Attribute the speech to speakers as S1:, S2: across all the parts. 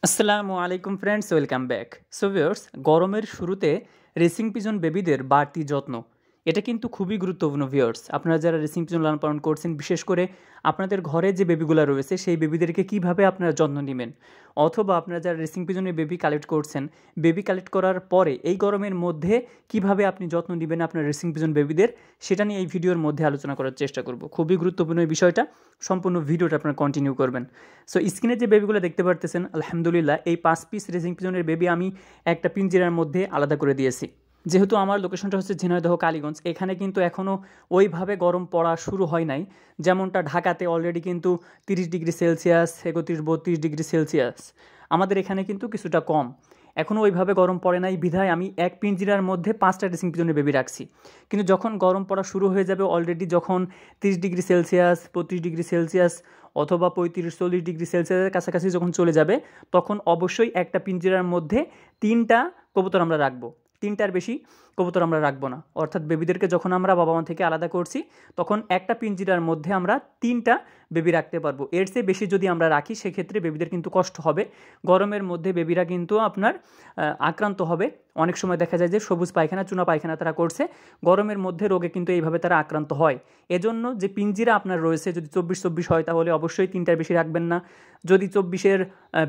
S1: আসসালামু আলাইকুম friends, welcome back. So viewers, গরমের শুরুতে রেসিং পিজন বেবিদের বাড়তি যত্ন এটা কিন্তু খুবই গুরুত্বপূর্ণ। ভিউয়ার্স, আপনারা যারা রেসিং পিজন লালন পালন করছেন, বিশেষ করে আপনাদের ঘরে যে বেবিগুলো রয়েছে সেই বেবিদেরকে কিভাবে আপনারা যত্ন নেবেন, অথবা আপনারা যারা রেসিং পিজনের বেবি কালেক্ট করছেন, বেবি কালেক্ট করার পরে এই গরমের মধ্যে কিভাবে আপনি যত্ন নেবেন আপনার রেসিং পিজন বেবিদের, সেটা নিয়ে এই ভিডিওর মধ্যে আলোচনা করার চেষ্টা করব। খুবই গুরুত্বপূর্ণ এই বিষয়টা, সম্পূর্ণ ভিডিওটা আপনারা কন্টিনিউ করবেন। সো স্ক্রিনে যে বেবিগুলো দেখতে পারতেছেন, আলহামদুলিল্লাহ এই 5 পিস রেসিং পিজনের বেবি আমি একটা পিঞ্জিরার মধ্যে আলাদা করে দিয়েছি। যেহেতু আমার লোকেশনটা হচ্ছে ঝিনাইদহ কালীগঞ্জ, এখানে কিন্তু এখনও ওইভাবে গরম পড়া শুরু হয় নাই। যেমনটা ঢাকাতে অলরেডি কিন্তু 30 ডিগ্রি সেলসিয়াস, 31-32 ডিগ্রি সেলসিয়াস, আমাদের এখানে কিন্তু কিছুটা কম। এখনও ওইভাবে গরম পড়ে নাই, বিধায় আমি এক পিঞ্জিরার মধ্যে 5টা রেসিং পিজনের বেবি রাখছি। কিন্তু যখন গরম পড়া শুরু হয়ে যাবে, অলরেডি যখন 30 ডিগ্রি সেলসিয়াস, 32 ডিগ্রি সেলসিয়াস অথবা 35-40 ডিগ্রি সেলসিয়াসের কাছাকাছি যখন চলে যাবে, তখন অবশ্যই একটা পিঞ্জিরার মধ্যে 3টা কবুতর আমরা রাখবো। 3টার বেশি কবুতর আমরা রাখবো না। অর্থাৎ বেবিদেরকে যখন আমরা বাবা মা থেকে আলাদা করছি, তখন একটা পিঞ্জিরার মধ্যে আমরা 3টা বেবি রাখতে পারবো। এর চেয়ে বেশি যদি আমরা রাখি, সেক্ষেত্রে বেবিদের কিন্তু কষ্ট হবে। গরমের মধ্যে বেবিরা কিন্তু আপনার আক্রান্ত হবে। অনেক সময় দেখা যায় যে সবুজ পায়খানা, চুনা পায়খানা তারা করছে, গরমের মধ্যে রোগে কিন্তু এইভাবে তারা আক্রান্ত হয়। এজন্য যে পিঞ্জিরা আপনার রয়েছে, যদি 24-24 হয় তাহলে অবশ্যই 3টার বেশি রাখবেন না। যদি 24-এর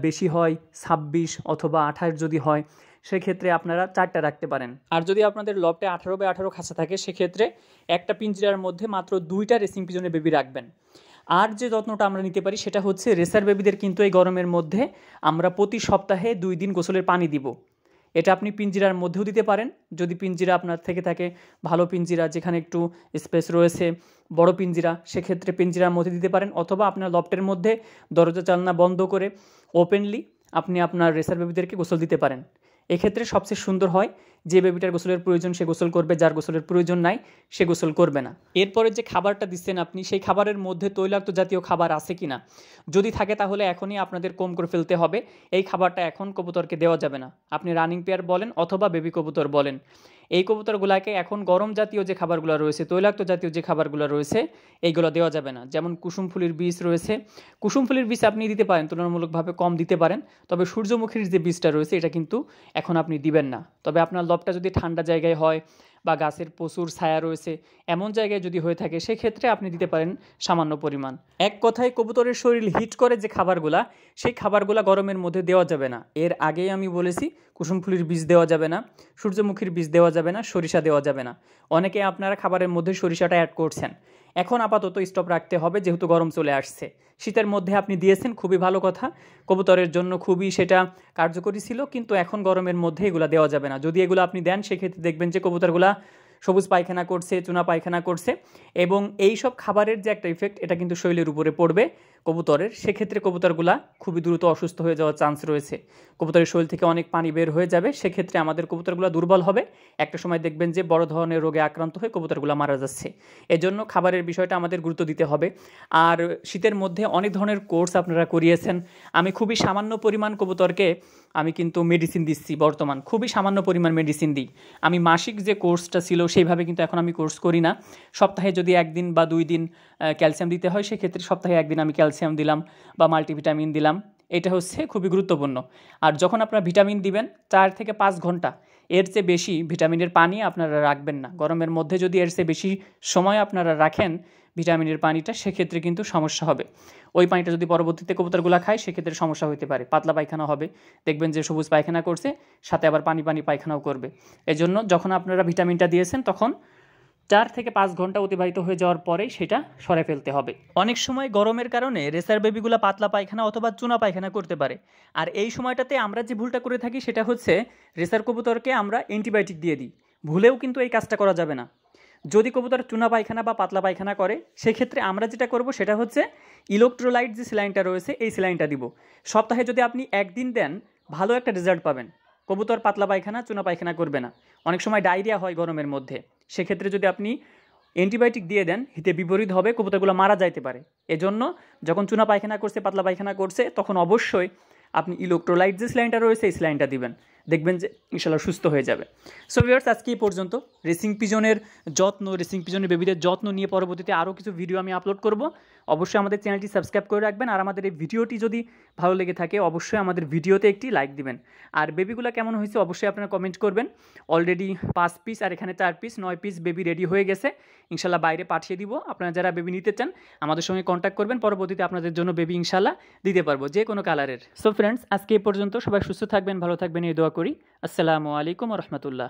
S1: বেশি হয়, 26 অথবা 28 যদি হয়, সেক্ষেত্রে আপনারা 4টা রাখতে পারেন। আর যদি আপনাদের লফটে 18/18 খাঁচা থাকে, সেক্ষেত্রে একটা পিঞ্জিরার মধ্যে মাত্র 2টা রেসিং পিজনের বেবি রাখবেন। আর যে যত্নটা আমরা নিতে পারি সেটা হচ্ছে, রেসার বেবিদের কিন্তু এই গরমের মধ্যে আমরা প্রতি সপ্তাহে 2 দিন গোসলের পানি দিব। এটা আপনি পিঞ্জিরার মধ্যেও দিতে পারেন, যদি পিঞ্জিরা আপনার থেকে থাকে ভালো পিঞ্জিরা, যেখানে একটু স্পেস রয়েছে, বড় পিঞ্জিরা, সেক্ষেত্রে পিঞ্জিরার মধ্যে দিতে পারেন। অথবা আপনার লফটের মধ্যে দরজা জানলা বন্ধ করে ওপেনলি আপনি আপনার রেসার বেবিদেরকে গোসল দিতে পারেন। এক্ষেত্রে সবচেয়ে সুন্দর হয়, যে বেবিটার গোসলের প্রয়োজন সে গোসল করবে, যার গোসলের প্রয়োজন নাই সে গোসল করবে না। এরপরে যে খাবারটা দিচ্ছেন আপনি, সেই খাবারের মধ্যে তৈলাক্ত জাতীয় খাবার আছে কি না, যদি থাকে তাহলে এখনই আপনাদের কম করে ফেলতে হবে। এই খাবারটা এখন কবুতরকে দেওয়া যাবে না। আপনি রানিং পেয়ার বলেন অথবা বেবি কবুতর বলেন, এই কবুতরগুলোকে এখন গরম জাতীয় যে খাবারগুলো রয়েছে, তৈলাক্ত জাতীয় যে খাবারগুলো রয়েছে, এইগুলো দেওয়া যাবে না। যেমন কুসুম ফুলের বীজ রয়েছে, কুসুম ফুলের বীজ আপনি দিতে পারেন, তুলনামূলকভাবে কম দিতে পারেন। তবে সূর্যমুখীর যে বীজটা রয়েছে, এটা কিন্তু এখন আপনি দিবেন না। তবে আপনার লবটা যদি ঠান্ডা জায়গায় হয় বা গাছের প্রচুর ছায়া রয়েছে, এমন জায়গায় যদি হয়ে থাকে, সেক্ষেত্রে আপনি দিতে পারেন সামান্য পরিমাণ। এক কথায়, কবুতরের শরীর হিট করে যে খাবারগুলা, সেই খাবারগুলা গরমের মধ্যে দেওয়া যাবে না। এর আগেই আমি বলেছি, কুসুম ফুলের বীজ দেওয়া যাবে না, সূর্যমুখীর বীজ দেওয়া যাবে না, সরিষা দেওয়া যাবে না। অনেকে আপনারা খাবারের মধ্যে সরিষাটা অ্যাড করছেন, এখন আপাতত স্টপ রাখতে হবে, যেহেতু গরম চলে আসছে। শীতের মধ্যে আপনি দিয়েছেন, খুবই ভালো কথা, কবুতরের জন্য খুবই সেটা কার্যকরী ছিল। কিন্তু এখন গরমের মধ্যে এগুলো দেওয়া যাবে না। যদি এগুলো আপনি দেন, সেক্ষেত্রে দেখবেন যে কবুতরগুলা সবুজ পায়খানা করছে, চুনা পায়খানা করছে, এবং এই সব খাবারের যে একটা ইফেক্ট, এটা কিন্তু শরীরের উপরে পড়বে কবুতরের। সেক্ষেত্রে কবুতরগুলা খুবই দ্রুত অসুস্থ হয়ে যাওয়ার চান্স রয়েছে। কবুতরের শরীর থেকে অনেক পানি বের হয়ে যাবে, সেক্ষেত্রে আমাদের কবুতরগুলো দুর্বল হবে। একটা সময় দেখবেন যে বড় ধরনের রোগে আক্রান্ত হয়ে কবুতরগুলো মারা যাচ্ছে। এজন্য খাবারের বিষয়টা আমাদের গুরুত্ব দিতে হবে। আর শীতের মধ্যে অনেক ধরনের কোর্স আপনারা করিয়েছেন, আমি খুবই সামান্য পরিমাণ কবুতরকে আমি কিন্তু মেডিসিন দিচ্ছি। বর্তমান খুবই সামান্য পরিমাণ মেডিসিন দিই। আমি মাসিক যে কোর্সটা ছিল সেইভাবে কিন্তু এখন আমি কোর্স করি না। সপ্তাহে যদি 1 দিন বা 2 দিন ক্যালসিয়াম দিতে হয়, সেক্ষেত্রে সপ্তাহে 1 দিন আমি ক্যালসিয়াম দিলাম বা মাল্টিভিটামিন দিলাম। এটা হচ্ছে খুবই গুরুত্বপূর্ণ। আর যখন আপনারা ভিটামিন দিবেন, 4 থেকে 5 ঘন্টা, এর চেয়ে বেশি ভিটামিনের পানি আপনারা রাখবেন না। গরমের মধ্যে যদি এর চেয়ে বেশি সময় আপনারা রাখেন ভিটামিনের পানিটা, সেক্ষেত্রে কিন্তু সমস্যা হবে। ওই পানিটা যদি পরবর্তীতে কবুতরগুলো খায়, সেক্ষেত্রে সমস্যা হতে পারে, পাতলা পায়খানা হবে। দেখবেন যে সবুজ পায়খানা করছে, সাথে আবার পানি পানি পায়খানাও করবে। এজন্য যখন আপনারা ভিটামিনটা দিয়েছেন, তখন 4 থেকে 5 ঘন্টা অতিবাহিত হয়ে যাওয়ার পরেই সেটা সরে ফেলতে হবে। অনেক সময় গরমের কারণে রেসার বেবিগুলো পাতলা পায়খানা অথবা চুনা পায়খানা করতে পারে। আর এই সময়টাতে আমরা যে ভুলটা করে থাকি, সেটা হচ্ছে রেসার কবুতরকে আমরা অ্যান্টিবায়োটিক দিয়ে দিই। ভুলেও কিন্তু এই কাজটা করা যাবে না। যদি কবুতর চুনা পায়খানা বা পাতলা পায়খানা করে, সেক্ষেত্রে আমরা যেটা করব সেটা হচ্ছে ইলেকট্রোলাইট যে স্যালাইনটা রয়েছে, এই স্যালাইনটা দিব। সপ্তাহে যদি আপনি 1 দিন দেন, ভালো একটা রেজাল্ট পাবেন। কবুতর পাতলা পায়খানা, চুনা পায়খানা করবে না। অনেক সময় ডায়রিয়া হয় গরমের মধ্যে, সেক্ষেত্রে যদি আপনি অ্যান্টিবায়োটিক দিয়ে দেন, হিতে বিপরীত হবে, কবুতরগুলো মারা যাইতে পারে। এজন্য যখন চুনা পায়খানা করছে, পাতলা পায়খানা করছে, তখন অবশ্যই আপনি ইলেকট্রোলাইট যে স্যালাইনটা রয়েছে, এই স্যালাইনটা দিবেন। দেখবেন যে ইনশাল্লাহ সুস্থ হয়ে যাবে। সো ভিউয়ার্স, আজকে এই পর্যন্ত। রেসিং পিজনের রেসিং পিজনের বেবিদের যত্ন নিয়ে পরবর্তীতে আরও কিছু ভিডিও আমি আপলোড করব। অবশ্যই আমাদের চ্যানেলটি সাবস্ক্রাইব করে রাখবেন, আর আমাদের এই ভিডিওটি যদি ভালো লেগে থাকে অবশ্যই আমাদের ভিডিওতে একটি লাইক দিবেন। আর বেবিগুলো কেমন হয়েছে অবশ্যই আপনারা কমেন্ট করবেন। অলরেডি 5 পিস আর এখানে 4 পিস, 9 পিস বেবি রেডি হয়ে গেছে। ইনশাল্লাহ বাইরে পাঠিয়ে দিব। আপনারা যারা বেবি নিতে চান আমাদের সঙ্গে কন্ট্যাক্ট করবেন, পরবর্তীতে আপনাদের জন্য বেবি ইনশাল্লাহ দিতে পারবো যে কোনো কালারের। সো ফ্রেন্ডস, আজকে এই পর্যন্ত। সবাই সুস্থ থাকবেন, ভালো থাকবেন এই দোয়া করি। আসসালামু আলাইকুম ওয়া রাহমাতুল্লাহ।